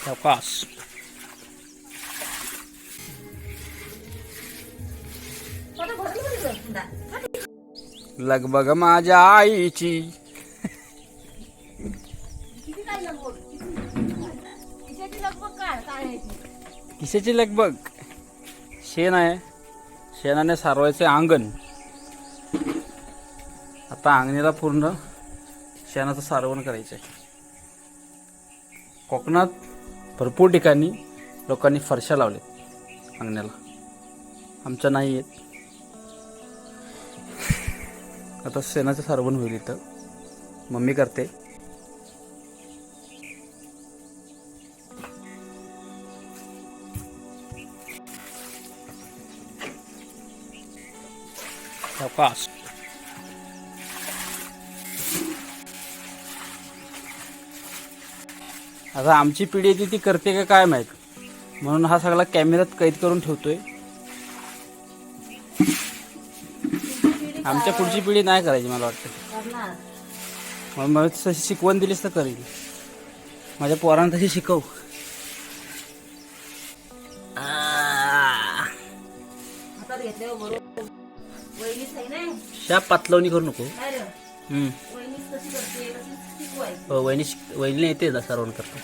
सावकाश. लगबग माझ्या आईची. किशाची लगबग? शेण आहे, शेणाने सारवायचे अंगण. आता अंगणीला पूर्ण शेणाचं सारवण करायचं आहे. कोकणात भरपूर ठिकाणी लोकांनी फरशा लावल्यात अंगण्याला, आमच्या नाही आहेत. आता शेणाचं सारवण होईल. इथं मम्मी करते. सावकाश. आता आमची पिढी ती ती करते का काय माहीत, म्हणून हा सगळा कॅमेऱ्यात कैद करून ठेवतोय. आमच्या पुढची पिढी नाही करायची मला वाटतं. मग मला तशी शिकवण दिलीस तर करेल. माझ्या पोरांना तशी शिकव. शा पातलवणी करू नको. वहिनी येते ना सारवण करतो.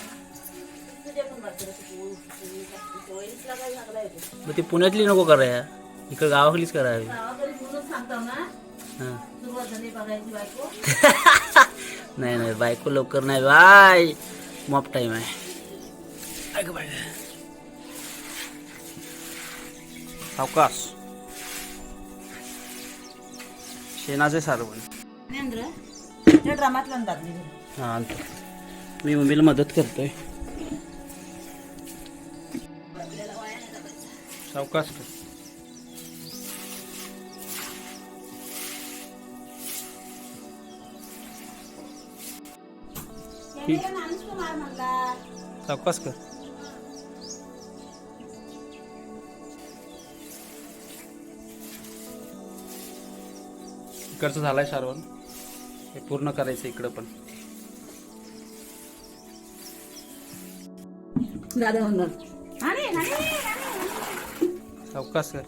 मग ती पुण्यातली नको कराया, इकडे गावाकडलीच करावी. नाही नाही, बायको लवकर नाही बाय, मॉप टाइम आहे. सावकाश. शेणाचे सारवण. हा, मी मम्मीला मदत करतोय. सावकाश कर. सावकाश कर. इकडचं झालंय सारवण, हे पूर्ण करायचं इकडं पण. सावकाश कर.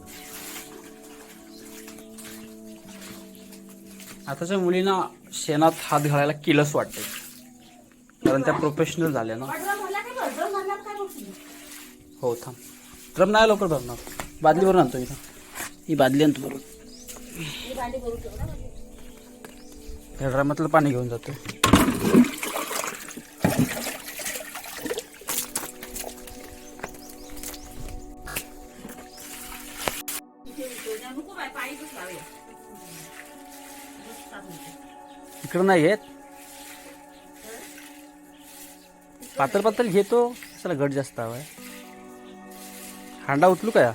आताच्या मुलींना शेणात हात घालायला किलस वाटते, कारण त्या प्रोफेशनल झाल्या ना. हो थांब, ड्रम नाही लवकर भरणार. बादली भरून आणतो इथं. ही बादली आणतो बरोबर. या ड्रमातलं पाणी घेऊन जातो. इकडं नाही घेत, पातळ पातळ घेतो. चला घट जास्त हवाय. हांडा उचलू काय?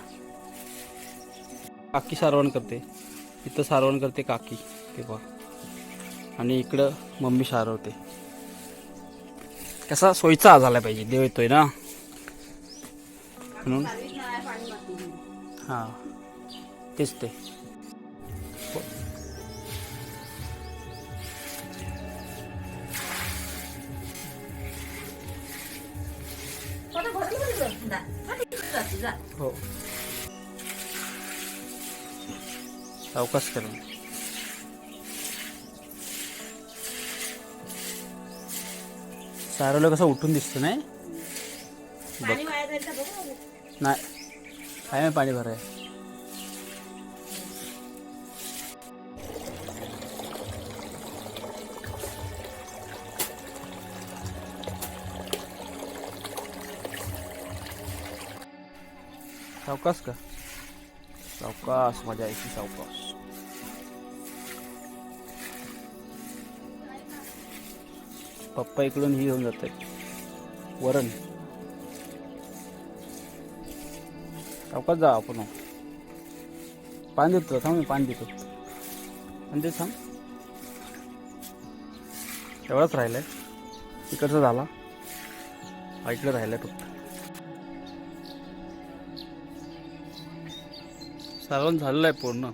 काकी सारवण करते, इथं सारवण करते काकी तेव्हा, आणि इकडं मम्मी सारवते. कसा सोयीचा झाला पाहिजे, देव येतोय ना म्हणून. हां तेच ते. हो सावकाश करून. सारवलं कसं उठून दिसतं नाही. नाही काय नाही, पाणी भराय. सावकाश का? सावकाश, मजा यायची. सावकाश. पप्पा इकडून ही घेऊन जात आहे वरण. सावकाश जा. आपण पाणी देतो. थांब, मी पाणी देतो. आणि ते थांब, एवढाच राहिलाय. इकडचा झाला, इकडे राहिलाय फक्त. सारवण झालेलं आहे पूर्ण.